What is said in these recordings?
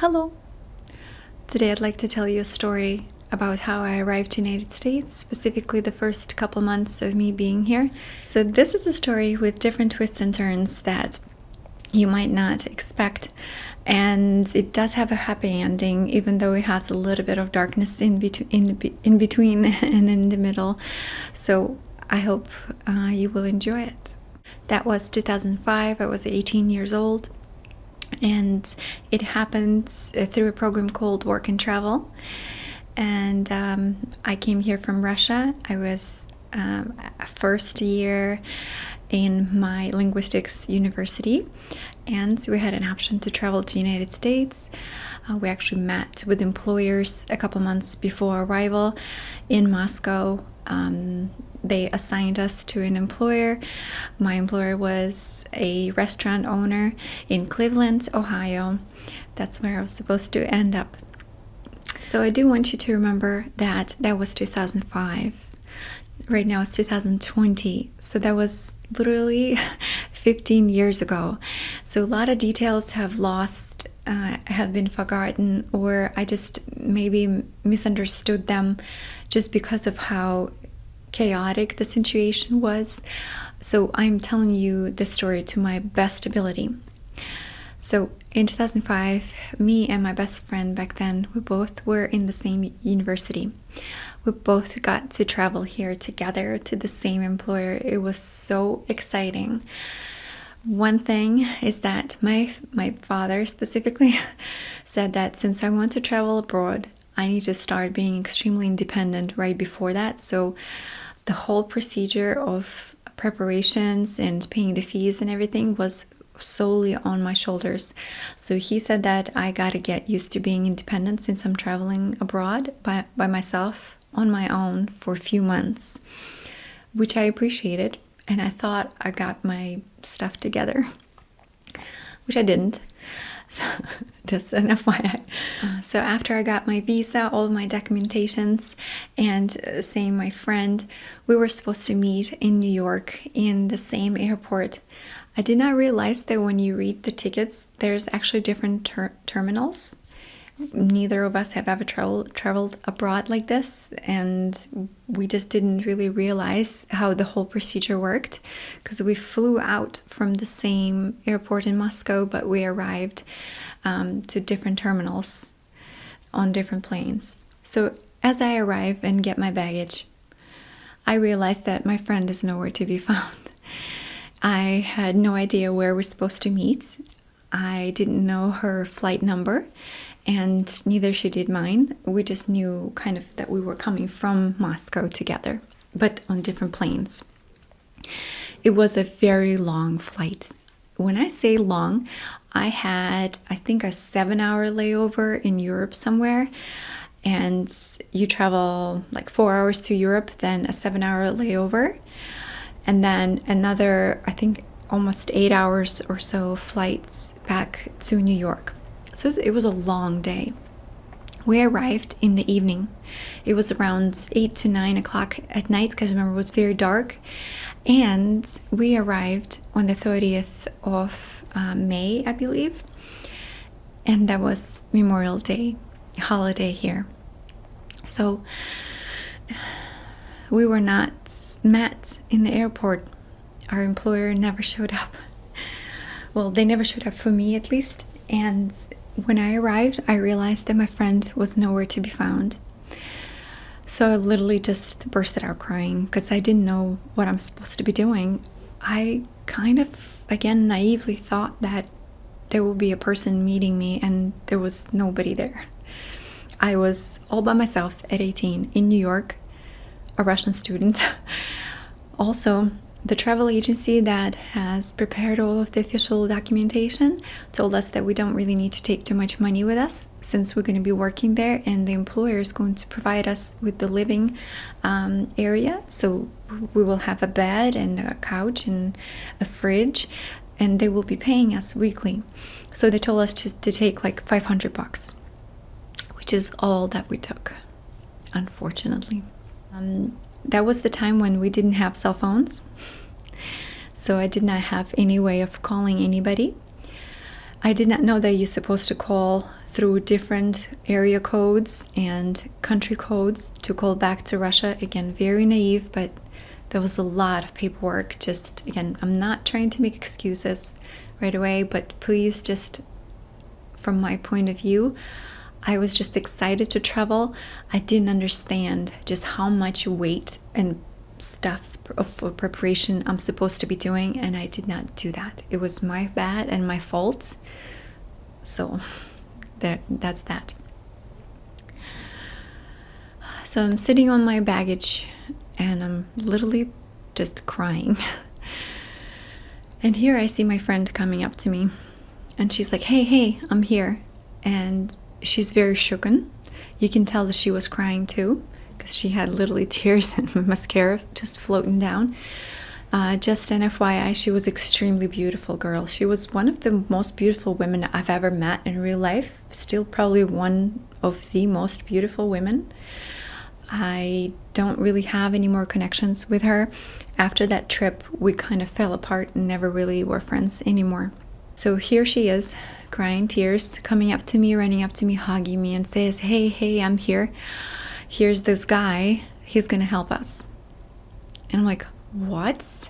Hello! Today I'd like to tell you a story about how I arrived to the United States, specifically the first couple months of me being here. So this is a story with different twists and turns that you might not expect, and it does have a happy ending, even though it has a little bit of darkness in between and in the middle. So I hope you will enjoy it. That was 2005. I was 18 years old. And it happened through a program called Work and Travel. And I came here from Russia. I was first year in my linguistics university, and we had an option to travel to the United States. We actually met with employers a couple months before arrival in Moscow. They assigned us to an employer. My employer was a restaurant owner in Cleveland, Ohio. That's where I was supposed to end up. So I do want you to remember that that was 2005. Right now it's 2020. So that was literally 15 years ago. So a lot of details have been forgotten, or I just maybe misunderstood them just because of how chaotic the situation was. So I'm telling you the story to my best ability. So in 2005, me and my best friend back then, we both were in the same university. We both got to travel here together to the same employer. It was so exciting. One thing is that my father specifically said that since I want to travel abroad, I need to start being extremely independent right before that. So the whole procedure of preparations and paying the fees and everything was solely on my shoulders. So he said that I gotta get used to being independent since I'm traveling abroad by myself on my own for a few months, which I appreciated. And I thought I got my stuff together, which I didn't. So just an FYI. So after I got my visa, all of my documentations, and same my friend, we were supposed to meet in New York in the same airport. I did not realize that when you read the tickets, there's actually different terminals. Neither of us have ever traveled abroad like this, and we just didn't really realize how the whole procedure worked, because we flew out from the same airport in Moscow, but we arrived to different terminals on different planes. So as I arrive and get my baggage, I realized that my friend is nowhere to be found. I had no idea where we're supposed to meet. I didn't know her flight number, and neither she did mine. We just knew kind of that we were coming from Moscow together, but on different planes. It was a very long flight. When I say long, I had, I think, a 7-hour layover in Europe somewhere, and you travel like 4 hours to Europe, then a 7-hour layover, and then another, I think, almost 8 hours or so flights back to New York. So it was a long day. We arrived in the evening. It was around 8 to 9 o'clock at night, because remember, it was very dark. And we arrived on the 30th of May, I believe. And that was Memorial Day, holiday here. So we were not met in the airport. Our employer never showed up. Well, they never showed up for me, at least. And when I arrived, I realized that my friend was nowhere to be found. So I literally just bursted out crying, because I didn't know what I'm supposed to be doing. I kind of, again, naively thought that there would be a person meeting me, and there was nobody there. I was all by myself at 18 in New York, a Russian student. Also, the travel agency that has prepared all of the official documentation told us that we don't really need to take too much money with us, since we're going to be working there, and the employer is going to provide us with the living area. So we will have a bed and a couch and a fridge, and they will be paying us weekly. So they told us to take like $500, which is all that we took, unfortunately. That was the time when we didn't have cell phones, so I did not have any way of calling anybody. I did not know that you're supposed to call through different area codes and country codes to call back to Russia. Again, very naive, but there was a lot of paperwork. Just, again, I'm not trying to make excuses right away, but please, just from my point of view, I was just excited to travel. I didn't understand just how much weight and stuff for preparation I'm supposed to be doing, and I did not do that. It was my bad and my fault. So that's that. So I'm sitting on my baggage and I'm literally just crying. And here I see my friend coming up to me, and she's like, hey, I'm here. And she's very shooken. You can tell that she was crying too, because she had literally tears and mascara just floating down. Just an FYI, she was extremely beautiful girl. She was one of the most beautiful women I've ever met in real life. Still probably one of the most beautiful women. I don't really have any more connections with her. After that trip, we kind of fell apart and never really were friends anymore. So here she is, crying tears, coming up to me, running up to me, hugging me, and says, hey, I'm here. Here's this guy. He's going to help us. And I'm like, what?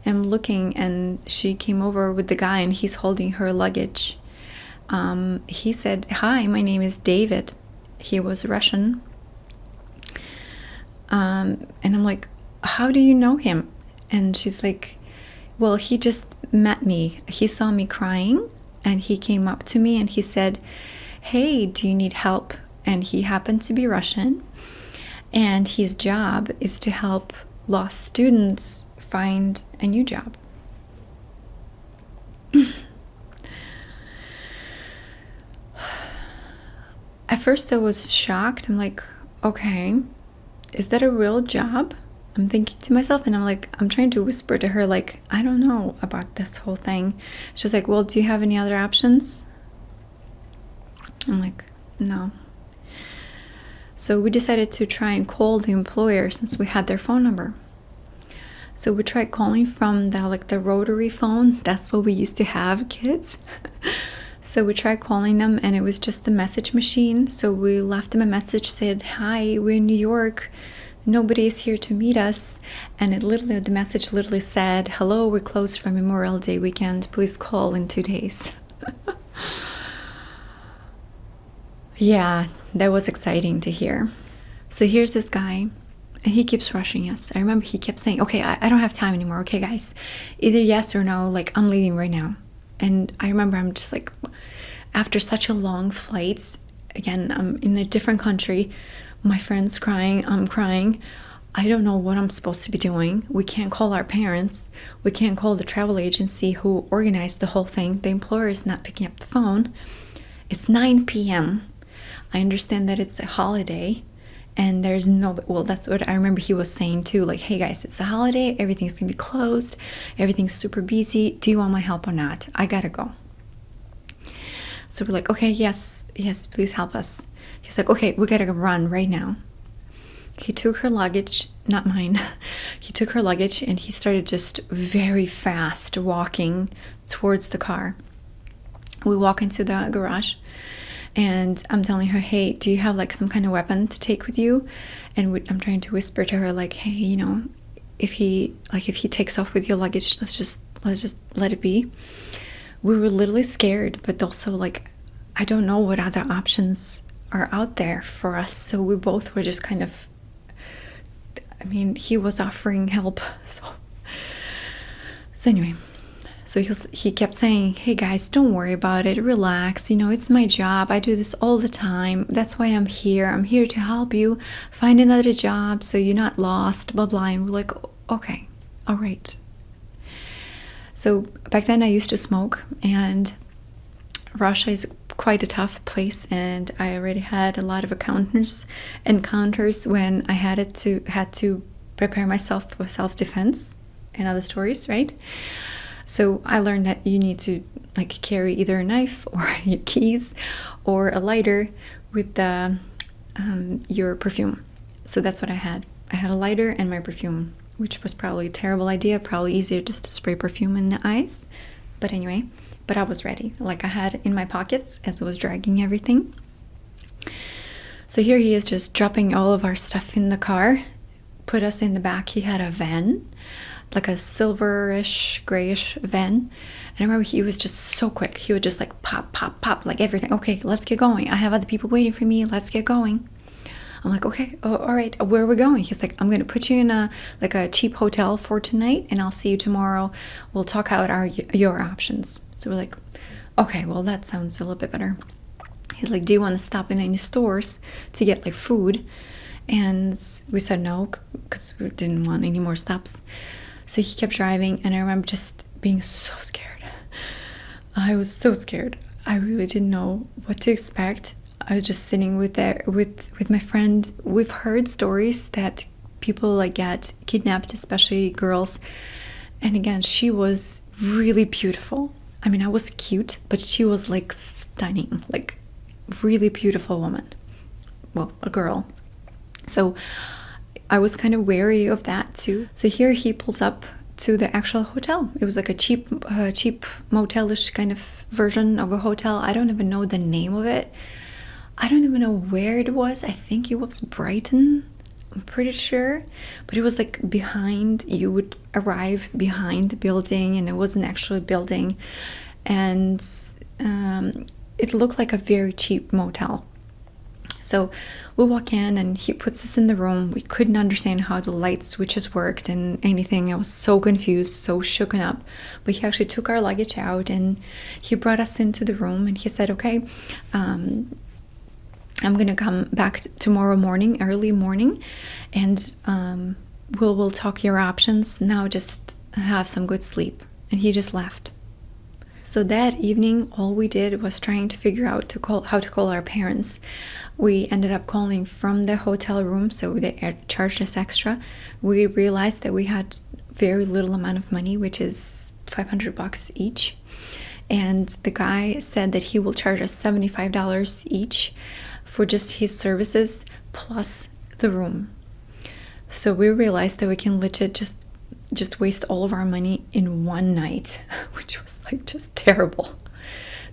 I'm looking, and she came over with the guy, and he's holding her luggage. He said, hi, my name is David. He was Russian. And I'm like, how do you know him? And she's like, well, he just met me. He saw me crying, and he came up to me and he said, hey, do you need help? And he happened to be Russian, and his job is to help lost students find a new job. At first I was shocked. I'm like, okay, is that a real job? I'm thinking to myself, and I'm trying to whisper to her, like, I don't know about this whole thing. She's like, well, do you have any other options? I'm like, no. So we decided to try and call the employer since we had their phone number. So we tried calling from the rotary phone. That's what we used to have, kids. So we tried calling them, and it was just the message machine. So we left them a message, said, hi, we're in New York. Nobody's here to meet us. And the message literally said, hello, we're closed for Memorial Day weekend. Please call in 2 days. Yeah, that was exciting to hear. So here's this guy, and he keeps rushing us. I remember he kept saying, okay, I don't have time anymore. Okay, guys, either yes or no, I'm leaving right now. And I remember I'm just like, after such a long flight, again, I'm in a different country, my friend's crying, I'm crying. I don't know what I'm supposed to be doing. We can't call our parents. We can't call the travel agency who organized the whole thing. The employer is not picking up the phone. It's 9 p.m. I understand that it's a holiday, and there's no, well, that's what I remember he was saying too, like, hey guys, it's a holiday, everything's gonna be closed, everything's super busy, do you want my help or not? I gotta go. So we're like, okay, yes, please help us. He's like, okay, we gotta run right now. He took her luggage, not mine. He took her luggage, and he started just very fast walking towards the car. We walk into the garage, and I'm telling her, hey, do you have some kind of weapon to take with you? And I'm trying to whisper to her, like, hey, if he takes off with your luggage, let's just let it be. We were literally scared, but also I don't know what other options are out there for us. So we both were just kind of, he was offering help. So anyway, so he kept saying, hey guys, don't worry about it, relax, it's my job, I do this all the time, that's why I'm here to help you find another job so you're not lost, blah blah. And we're like, okay, all right. So back then I used to smoke, and Russia is quite a tough place, and I already had a lot of encounters when I had to prepare myself for self-defense and other stories, right? So I learned that you need to carry either a knife or your keys or a lighter with your perfume. So that's what I had. I had a lighter and my perfume, which was probably a terrible idea, probably easier just to spray perfume in the eyes. But anyway, but I was ready. Like I had it in my pockets as I was dragging everything. So here he is just dropping all of our stuff in the car, put us in the back. He had a van, like a silverish, grayish van. And I remember he was just so quick. He would just like pop, pop, pop, like everything. Okay, let's get going. I have other people waiting for me. Let's get going. I'm like, okay, all right, where are we going? He's like, I'm going to put you in a cheap hotel for tonight, and I'll see you tomorrow. We'll talk out your options. So we're like, okay, well, that sounds a little bit better. He's like, do you want to stop in any stores to get like food? And we said no, because we didn't want any more stops. So he kept driving, and I remember just being so scared. I was so scared. I really didn't know what to expect. I was just sitting with my friend. We've heard stories that people like get kidnapped, especially girls. And again, she was really beautiful. I mean, I was cute, but she was like stunning, like really beautiful woman. Well, a girl. So I was kind of wary of that too. So here he pulls up to the actual hotel. It was like a cheap motelish kind of version of a hotel. I don't even know the name of it. I don't even know where it was. I think it was Brighton. I'm pretty sure. But it was like behind. You would arrive behind the building, and it wasn't actually a building. And it looked like a very cheap motel. So we walk in, and he puts us in the room. We couldn't understand how the light switches worked and anything. I was so confused, so shooken up. But he actually took our luggage out, and he brought us into the room, and he said, okay, I'm going to come back tomorrow morning, early morning, and we'll talk your options. Now just have some good sleep. And he just left. So that evening, all we did was trying to figure out how to call our parents. We ended up calling from the hotel room, so they charged us extra. We realized that we had very little amount of money, which is $500 each. And the guy said that he will charge us $75 each for just his services plus the room. So we realized that we can legit just waste all of our money in one night, which was like just terrible.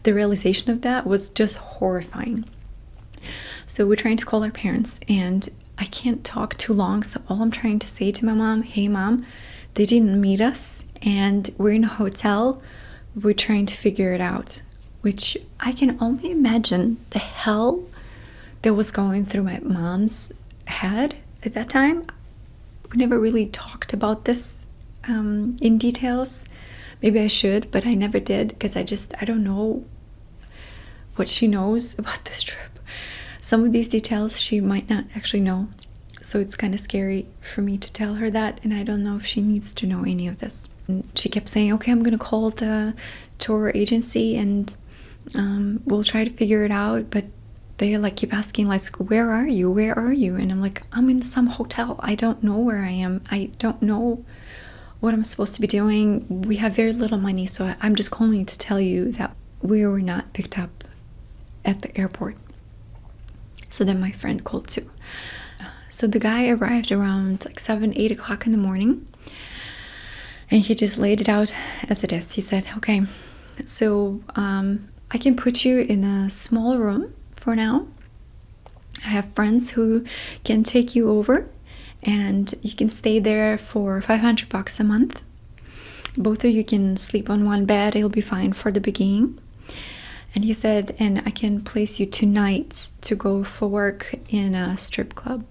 The realization of that was just horrifying. So we're trying to call our parents, and I can't talk too long, so all I'm trying to say to my mom, hey mom, they didn't meet us, and we're in a hotel. We're trying to figure it out, which I can only imagine the hell that was going through my mom's head at that time. We never really talked about this in details. Maybe I should, but I never did, because I don't know what she knows about this trip. Some of these details she might not actually know, so it's kind of scary for me to tell her that, and I don't know if she needs to know any of this. And she kept saying, okay, I'm gonna call the tour agency, and we'll try to figure it out, but they like keep asking, like, where are you, and I'm like, I'm in some hotel. I don't know where I am. I don't know what I'm supposed to be doing. We have very little money, so I'm just calling to tell you that we were not picked up at the airport. So then my friend called too. So the guy arrived around like 7-8 o'clock in the morning, and he just laid it out as it is. He said, okay, so I can put you in a small room for now. I have friends who can take you over, and you can stay there for $500 a month. Both of you can sleep on one bed. It'll be fine for the beginning. And he said, and I can place you tonight to go for work in a strip club.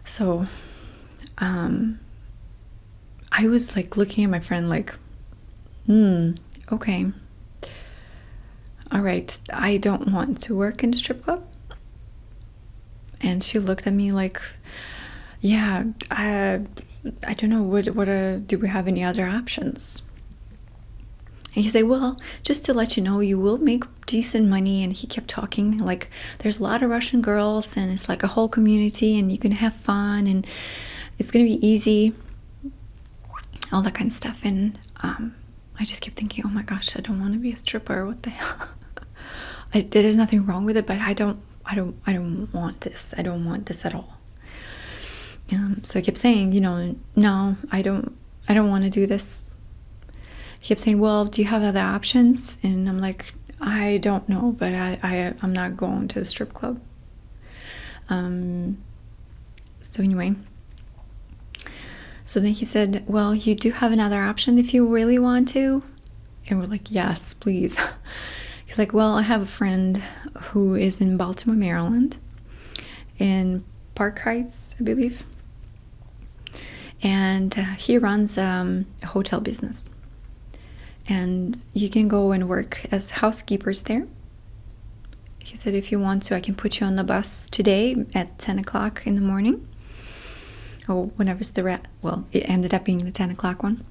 So I was like looking at my friend like, okay, all right, I don't want to work in the strip club. And she looked at me like, yeah, I don't know, what do we have any other options? And he said, well, just to let you know, you will make decent money. And he kept talking like, there's a lot of Russian girls, and it's like a whole community, and you can have fun, and it's gonna be easy, all that kind of stuff. And I just kept thinking, oh my gosh, I don't want to be a stripper. What the hell? There's nothing wrong with it, but I don't want this. I don't want this at all. So I kept saying, no, I don't want to do this. He kept saying, well, do you have other options? And I'm like, I don't know, but I'm not going to the strip club. So anyway, so then he said, well, you do have another option if you really want to. And we're like, yes, please. He's like, well, I have a friend who is in Baltimore, Maryland, in Park Heights, I believe. And he runs a hotel business. And you can go and work as housekeepers there. He said, if you want to, I can put you on the bus today at 10 o'clock in the morning. Or whenever's well, it ended up being the 10 o'clock one.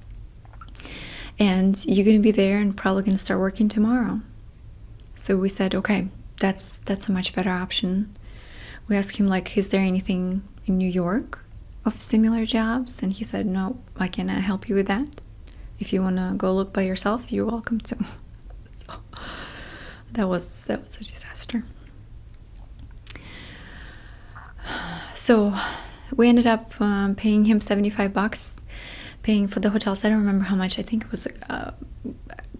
And you're going to be there and probably going to start working tomorrow. So we said, okay, that's a much better option. We asked him, like, is there anything in New York of similar jobs? And he said, no, I cannot help you with that. If you want to go look by yourself, you're welcome to. So that was a disaster. So we ended up paying him $75, paying for the hotels. I don't remember how much. I think it was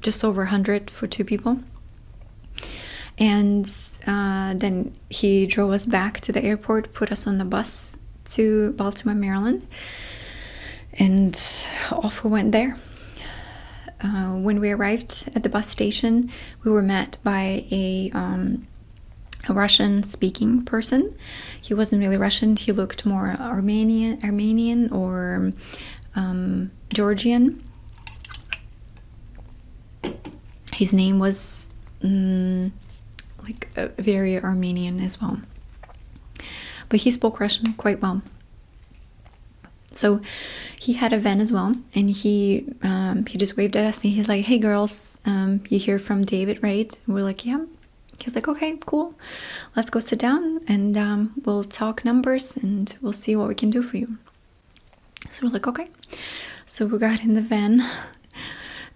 just over 100 for 2 people. And then he drove us back to the airport, put us on the bus to Baltimore, Maryland, and off we went there. When we arrived at the bus station, we were met by a Russian-speaking person. He wasn't really Russian. He looked more Armenian or Georgian. His name was very Armenian as well. But he spoke Russian quite well. So he had a van as well, and he just waved at us, and he's like, hey girls, you hear from David, right? And we're like, yeah. He's like, okay, cool, let's go sit down and we'll talk numbers and we'll see what we can do for you. So we're like, okay. So we got in the van,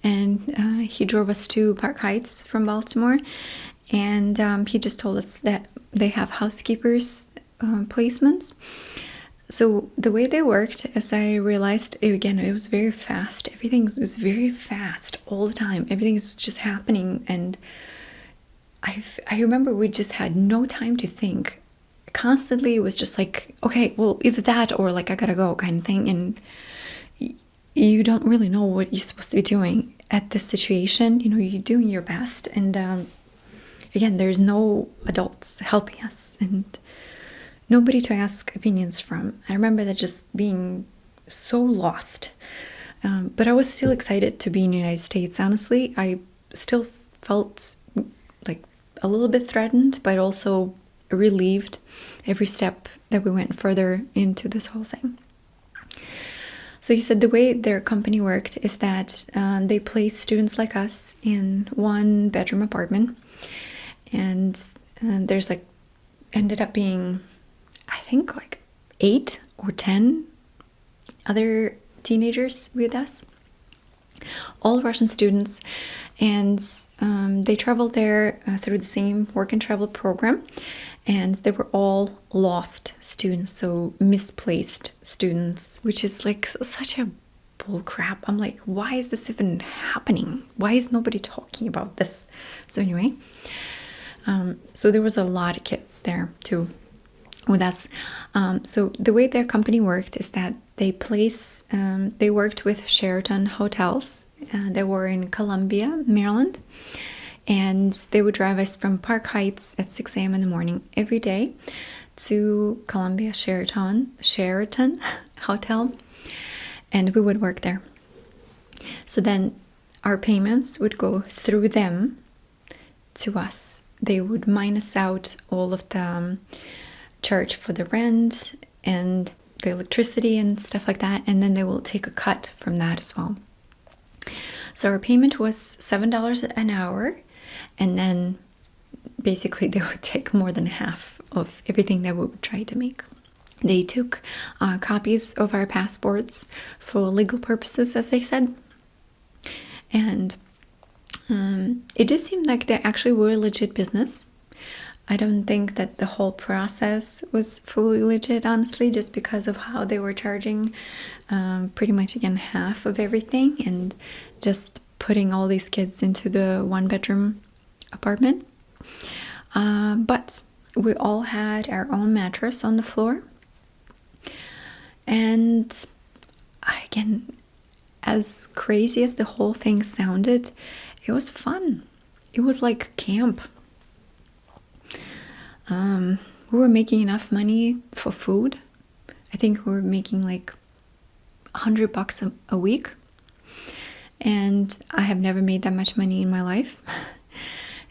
and he drove us to Park Heights from Baltimore, and he just told us that they have housekeepers placements. So the way they worked, as I realized, again, it was very fast. Everything was very fast all the time. Everything was just happening, and I remember we just had no time to think. Constantly, it was just like, okay, well, either that or like I gotta go kind of thing, and you don't really know what you're supposed to be doing at this situation. You're doing your best, and again, there's no adults helping us, and nobody to ask opinions from. I remember that just being so lost. But I was still excited to be in the United States. Honestly, I still felt like a little bit threatened, but also relieved every step that we went further into this whole thing. So he said the way their company worked is that they placed students like us in 1-bedroom apartment. And there's ended up being, I think, 8 or 10 other teenagers with us, all Russian students, and they traveled there through the same work and travel program, and they were all lost students, so misplaced students, which is such a bull crap. I'm like, why is this even happening? Why is nobody talking about this? So anyway, so there was a lot of kids there too with us. So the way their company worked is that they worked with Sheraton hotels that were in Columbia, Maryland, and they would drive us from Park Heights at 6 a.m. in the morning every day to Columbia Sheraton Hotel, and we would work there. So then our payments would go through them to us. They would minus out all of the charge for the rent and the electricity and stuff like that, and then they will take a cut from that as well. So our payment was $7 an hour, and then basically they would take more than half of everything that we would try to make. They took copies of our passports for legal purposes, as they said, and it did seem like they actually were a legit business. I don't think that the whole process was fully legit, honestly, just because of how they were charging pretty much again half of everything and just putting all these kids into the one-bedroom apartment. But we all had our own mattress on the floor. And again, as crazy as the whole thing sounded, it was fun. It was like camp. We were making enough money for food. I think we were making like $100 a week. And I have never made that much money in my life.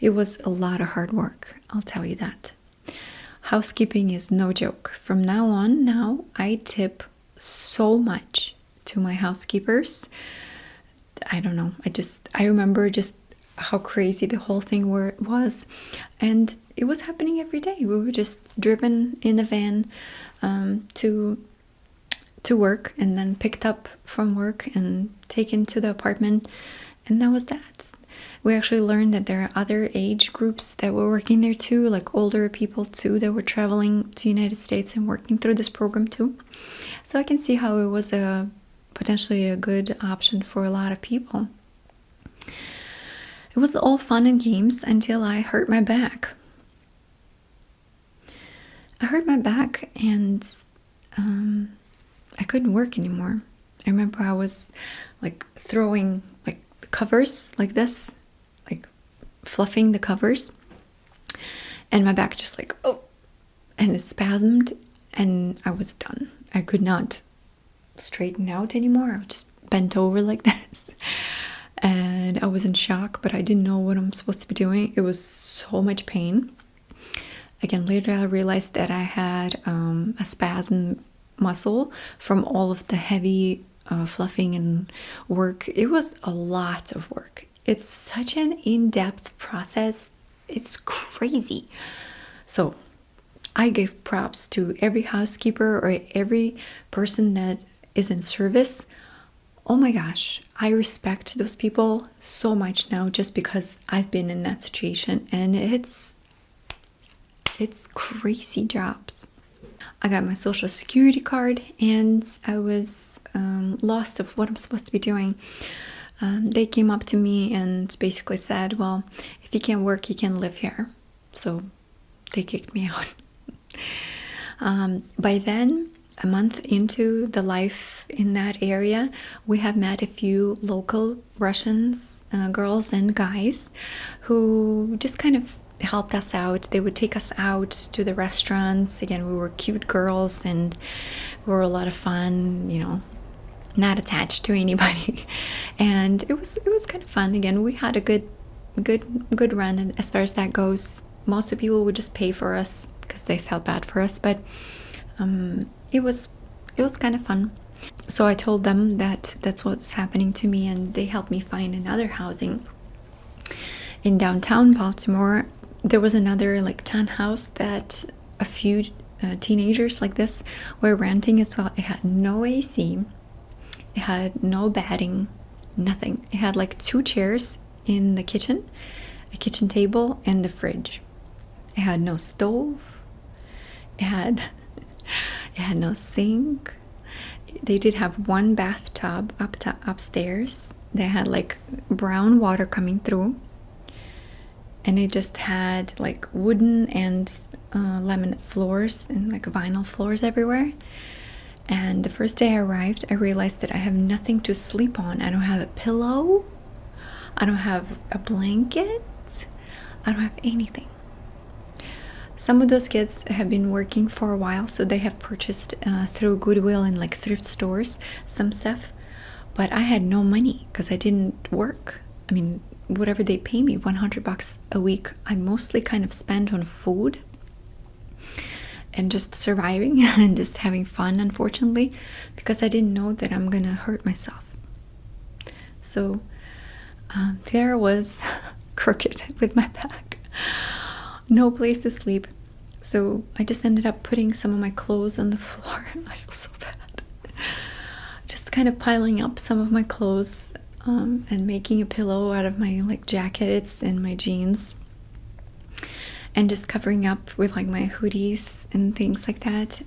It was a lot of hard work, I'll tell you that. Housekeeping is no joke. From now on, I tip so much to my housekeepers. I don't know. I remember just how crazy the whole thing was. And it was happening every day. We were just driven in a van to work and then picked up from work and taken to the apartment. And that was that. We actually learned that there are other age groups that were working there too, like older people too, that were traveling to United States and working through this program too. So I can see how it was potentially a good option for a lot of people. It was all fun and games until I hurt my back. I hurt my back and I couldn't work anymore. I remember I was like throwing like the covers like this, like fluffing the covers, and my back just like, oh, and it spasmed and I was done. I could not straighten out anymore. I was just bent over like this. And I was in shock, but I didn't know what I'm supposed to be doing. It was so much pain. Again, later I realized that I had a spasm muscle from all of the heavy fluffing and work. It was a lot of work. It's such an in-depth process. It's crazy. So I give props to every housekeeper or every person that is in service. Oh my gosh, I respect those people so much now just because I've been in that situation, and it's crazy jobs. I got my social security card and I was lost of what I'm supposed to be doing. They came up to me and basically said, well, if you can't work, you can live here. So they kicked me out. By then, a month into the life in that area, we have met a few local Russians, girls and guys, who just kind of helped us out. They would take us out to the restaurants. Again, we were cute girls and we were a lot of fun, you know, not attached to anybody. And it was kind of fun. Again, we had a good run, and as far as that goes, most of the people would just pay for us because they felt bad for us, but it was kind of fun. So I told them that that's what was happening to me, and they helped me find another housing in downtown Baltimore. There was another like townhouse that a few teenagers like this were renting as well. It had no AC, it had no bedding, nothing. It had like 2 chairs in the kitchen, a kitchen table, and the fridge. It had no stove. It had no sink. They did have 1 bathtub upstairs. They had like brown water coming through. And it just had like wooden and laminate floors and like vinyl floors everywhere. And the first day I arrived, I realized that I have nothing to sleep on. I don't have a pillow. I don't have a blanket. I don't have anything. Some of those kids have been working for a while, so they have purchased through Goodwill and like thrift stores some stuff. But I had no money because I didn't work. I mean, whatever they pay me, $100 a week, I mostly kind of spend on food and just surviving and just having fun, unfortunately, because I didn't know that I'm gonna hurt myself. So there I was, crooked with my back, no place to sleep. So I just ended up putting some of my clothes on the floor. I feel so bad. Just kind of piling up some of my clothes and making a pillow out of my like jackets and my jeans. and just covering up with like my hoodies and things like that.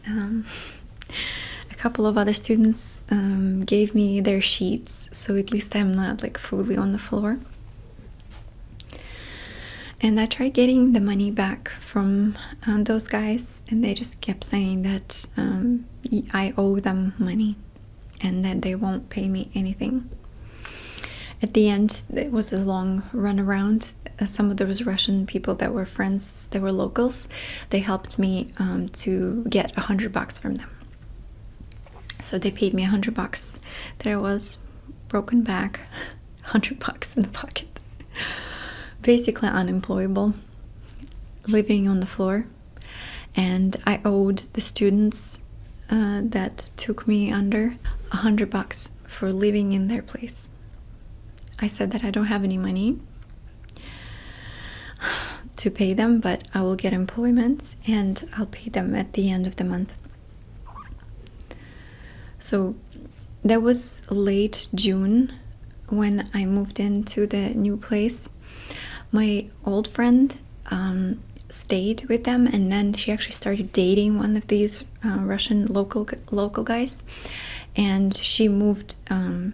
A couple of other students gave me their sheets, so at least I'm not like fully on the floor. And I tried getting the money back from those guys, and they just kept saying that I owe them money and that they won't pay me anything. At the end, it was a long run around. Some of those Russian people that were friends, that were locals, they helped me to get $100 from them. So they paid me $100. There was broken back, $100 in the pocket. Basically unemployable, living on the floor. And I owed the students that took me under $100 for living in their place. I said that I don't have any money to pay them, but I will get employment and I'll pay them at the end of the month. So that was late June when I moved into the new place. My old friend stayed with them, and then she actually started dating one of these Russian local guys, and she moved in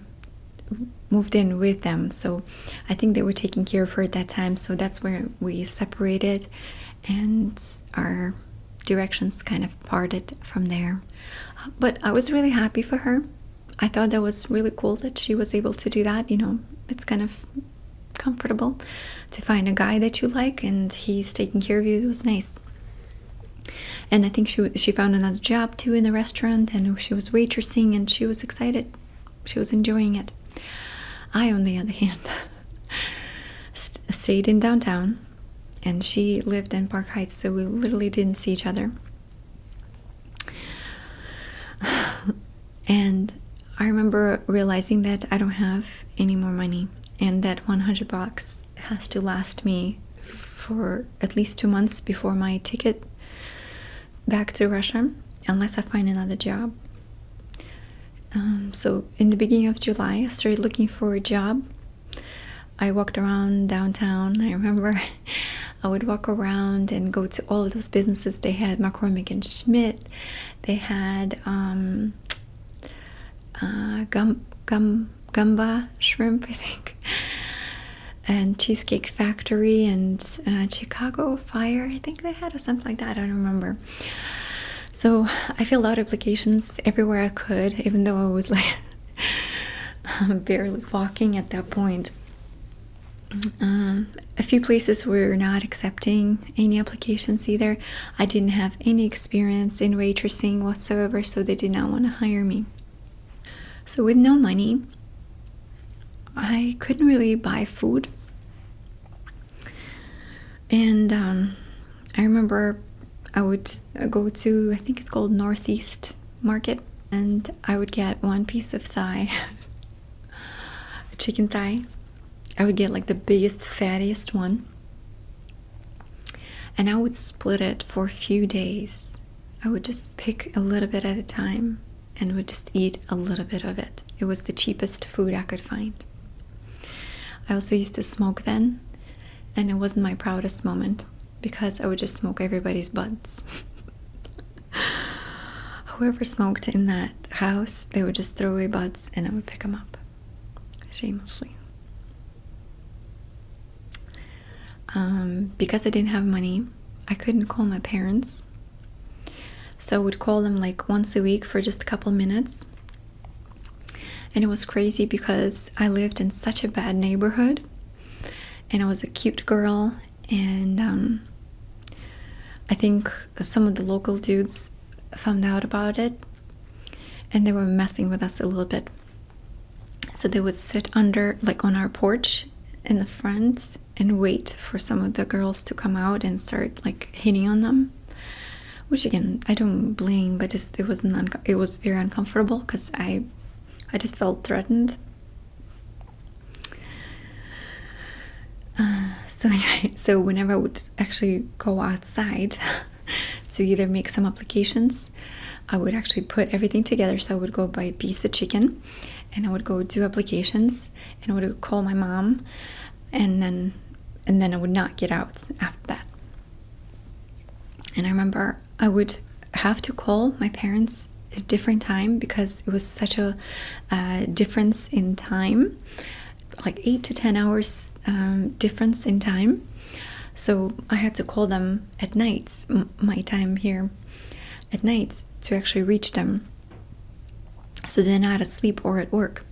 with them. So I think they were taking care of her at that time, so that's where we separated and our directions kind of parted from there. But I was really happy for her. I thought that was really cool that she was able to do that. You know, it's kind of comfortable to find a guy that you like and he's taking care of you. It was nice. And I think she found another job too in a restaurant, and she was waitressing, and she was excited. She was enjoying it. I, on the other hand, stayed in downtown, and she lived in Park Heights, so we literally didn't see each other. And I remember realizing that I don't have any more money, and that $100 has to last me for at least 2 months before my ticket back to Russia, unless I find another job. So in the beginning of July, I started looking for a job. I walked around downtown. I remember I would walk around and go to all of those businesses. They had McCormick and Schmidt. They had Gamba Shrimp, I think, and Cheesecake Factory, and Chicago Fire, I think they had, or something like that. I don't remember. So I filled out applications everywhere I could, even though I was like barely walking at that point. A few places were not accepting any applications either. I didn't have any experience in waitressing whatsoever, so they did not want to hire me. So with no money, I couldn't really buy food. And I remember I would go to, I think it's called Northeast Market, and I would get one piece of thigh, a chicken thigh. I would get like the biggest, fattiest one, and I would split it for a few days. I would just pick a little bit at a time and would just eat a little bit of it. It was the cheapest food I could find. I also used to smoke then, and it wasn't my proudest moment because I would just smoke everybody's butts. Whoever smoked in that house, they would just throw away butts and I would pick them up shamelessly. Because I didn't have money, I couldn't call my parents. So I would call them like once a week for just a couple minutes. And it was crazy because I lived in such a bad neighborhood, and I was a cute girl, and I think some of the local dudes found out about it, and they were messing with us a little bit. So they would sit under, like on our porch in the front, and wait for some of the girls to come out and start like hitting on them. Which again, I don't blame, but just it was very uncomfortable because I just felt threatened. So anyway, so whenever I would actually go outside to either make some applications, I would actually put everything together. So I would go buy a piece of chicken, and I would go do applications, and I would call my mom, and then I would not get out after that. And I remember I would have to call my parents at a different time because it was such a difference in time, like 8 to 10 hours difference in time. So I had to call them at nights, my time here at nights, to actually reach them. So they're not asleep or at work.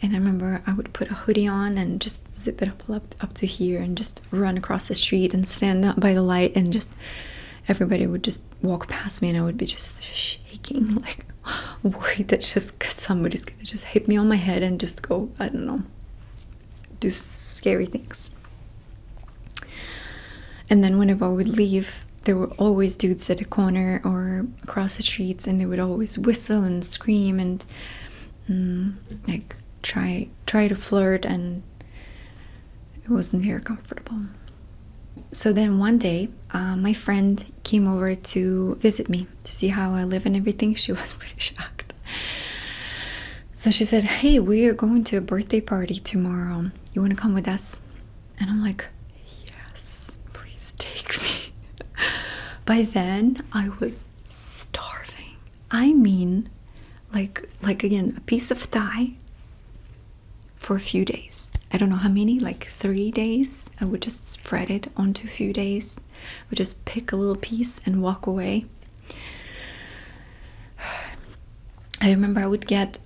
And I remember I would put a hoodie on and just zip it up to here and just run across the street and stand up by the light, and just everybody would just walk past me and I would be just shaking, like worried that just somebody's gonna just hit me on my head and just go, I don't know, do scary things. And then whenever I would leave, there were always dudes at the corner or across the streets, and they would always whistle and scream and like try to flirt, and it wasn't very comfortable. So then one day, my friend came over to visit me to see how I live and everything. She was pretty shocked. So she said, "Hey, we are going to a birthday party tomorrow. You want to come with us?" And I'm like, "Yes, please take me." By then, I was starving. I mean, like again, a piece of thigh for a few days. I don't know how many, like 3 days. I would just spread it onto a few days. I would just pick a little piece and walk away. I remember I would get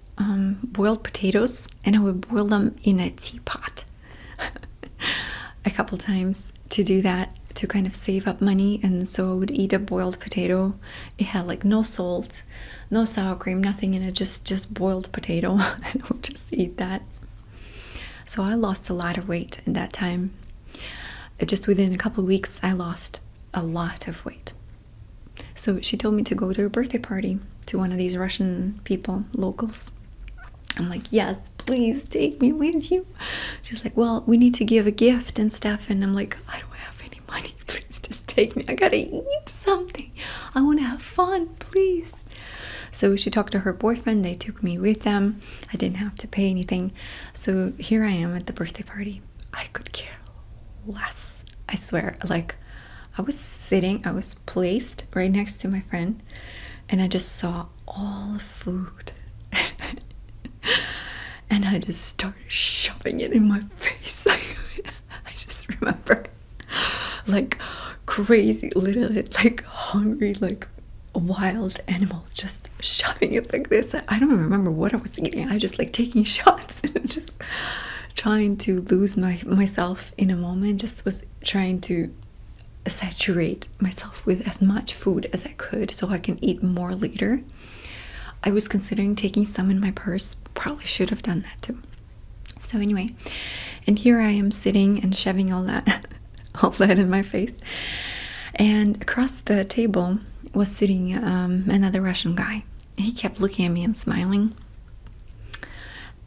boiled potatoes, and I would boil them in a teapot a couple times to do that, to kind of save up money. And so I would eat a boiled potato. It had like no salt, no sour cream, nothing in it, just boiled potato. And I would just eat that. So I lost a lot of weight in that time. Just within a couple of weeks, I lost a lot of weight. So she told me to go to a birthday party to one of these Russian people, locals. I'm like, "Yes, please take me with you." She's like, "Well, we need to give a gift and stuff." And I'm like, "I don't have any money. Please just take me. I gotta eat something. I want to have fun, please." So she talked to her boyfriend. They took me with them. I didn't have to pay anything. So here I am at the birthday party. I could care less. I swear. Like, I was placed right next to my friend, and I just saw all the food. And I just started shoving it in my face. I just remember, like, crazy, literally, like, hungry, like, a wild animal, just shoving it like this. I don't remember what I was eating. I just like taking shots and just trying to lose myself in a moment. Just was trying to saturate myself with as much food as I could so I can eat more later. I was considering taking some in my purse. Probably should have done that too. So anyway, and here I am sitting and shoving all that in my face. And across the table was sitting another Russian guy. He kept looking at me and smiling.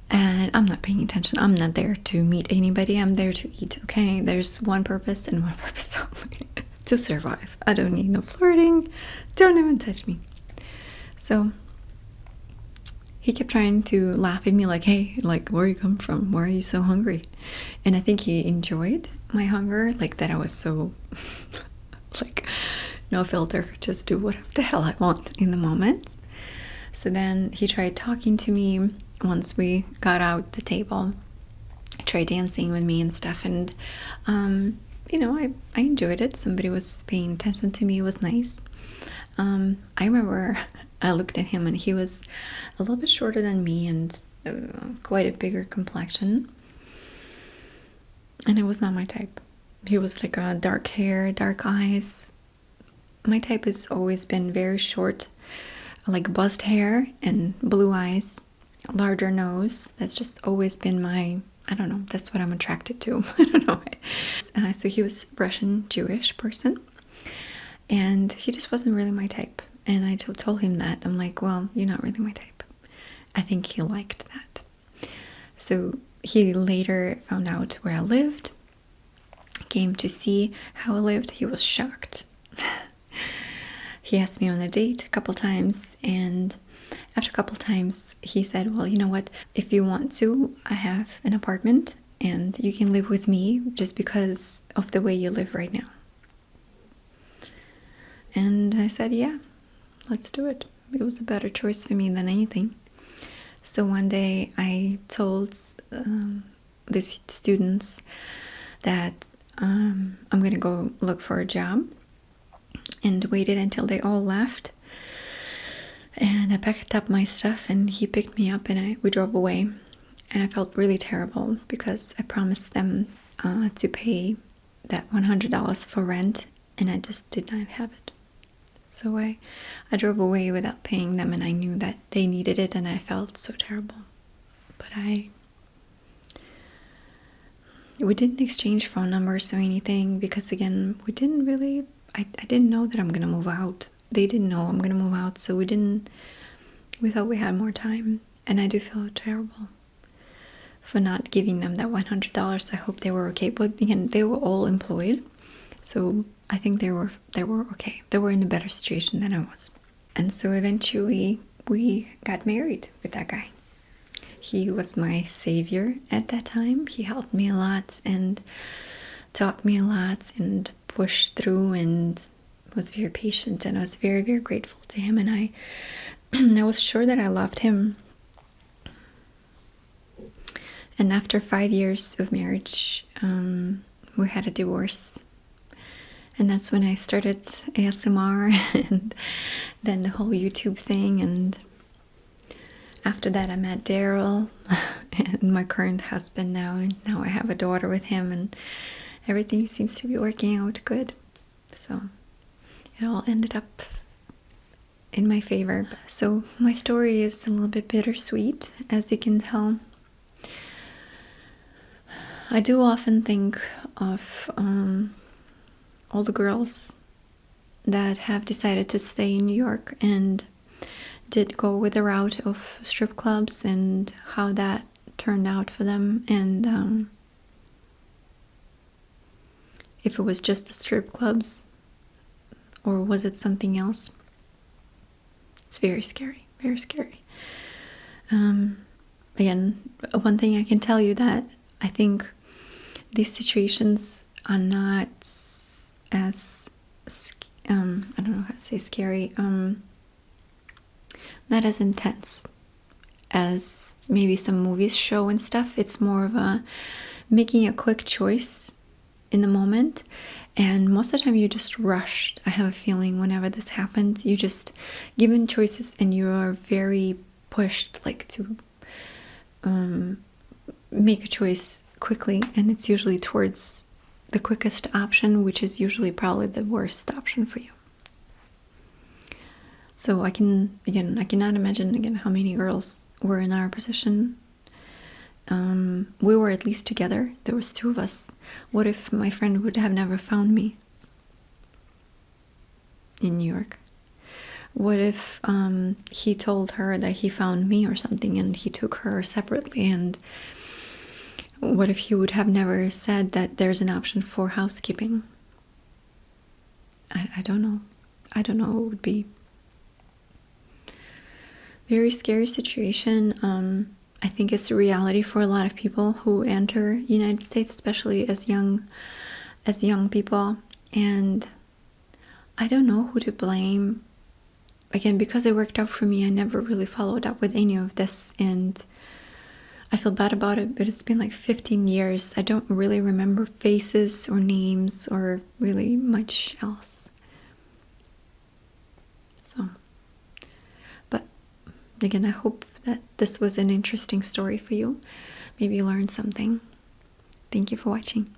And I'm not paying attention. I'm not there to meet anybody. I'm there to eat, okay? There's one purpose and one purpose only. To survive. I don't need no flirting. Don't even touch me. So he kept trying to laugh at me like, "Hey, like, where you come from? Why are you so hungry?" And I think he enjoyed my hunger, like that I was so like, no filter, just do whatever the hell I want in the moment. So then he tried talking to me once we got out the table. He tried dancing with me and stuff, and you know, I enjoyed it. Somebody was paying attention to me. It was nice. I remember I looked at him, and he was a little bit shorter than me and quite a bigger complexion, and it was not my type. He was like a dark hair, dark eyes. My type has always been very short, like buzzed hair and blue eyes, larger nose. That's just always been my, I don't know, that's what I'm attracted to. I don't know. So he was Russian Jewish person, and he just wasn't really my type. And I told him that. I'm like, "Well, you're not really my type." I think he liked that. So he later found out where I lived, came to see how I lived. He was shocked. He asked me on a date a couple times, and after a couple times he said, "Well, you know what, if you want to, I have an apartment and you can live with me just because of the way you live right now." And I said, yeah, let's do it. It was a better choice for me than anything. So one day I told the students that I'm going to go look for a job, and waited until they all left. And I packed up my stuff, and he picked me up, and we drove away. And I felt really terrible because I promised them to pay that $100 for rent, and I just did not have it. So I drove away without paying them, and I knew that they needed it, and I felt so terrible. But we didn't exchange phone numbers or anything, because again, we didn't really, I didn't know that I'm gonna move out. They didn't know I'm gonna move out, so we thought we had more time. And I do feel terrible for not giving them that $100. I hope they were okay. But again, they were all employed, so I think they were okay. They were in a better situation than I was. And so eventually we got married with that guy. He was my savior at that time. He helped me a lot and taught me a lot and pushed through and was very patient, and I was very, very grateful to him. And I was sure that I loved him. And after 5 years of marriage, we had a divorce. And that's when I started ASMR and then the whole YouTube thing. And after that, I met Daryl and my current husband now. And now I have a daughter with him, and everything seems to be working out good. So it all ended up in my favor. So my story is a little bit bittersweet, as you can tell. I do often think of all the girls that have decided to stay in New York and did go with the route of strip clubs, and how that turned out for them, and if it was just the strip clubs or was it something else. It's very scary, very scary. Again, one thing I can tell you, that I think these situations are not as I don't know how to say scary, not as intense as maybe some movies show and stuff. It's more of a making a quick choice in the moment, and most of the time you're just rushed. I have a feeling whenever this happens, you're just given choices and you are very pushed, like, to make a choice quickly, and it's usually towards the quickest option, which is usually probably the worst option for you. So I cannot imagine how many girls were in our position. We were at least together. There was 2 of us. What if my friend would have never found me in New York? What if he told her that he found me or something, and he took her separately? And what if he would have never said that there's an option for housekeeping? I don't know. I don't know. It would be very scary situation. I think it's a reality for a lot of people who enter United States, especially as young people. And I don't know who to blame. Again, because it worked out for me, I never really followed up with any of this, and I feel bad about it, but it's been like 15 years. I don't really remember faces or names or really much else. So, but again, I hope that this was an interesting story for you. Maybe you learned something. Thank you for watching.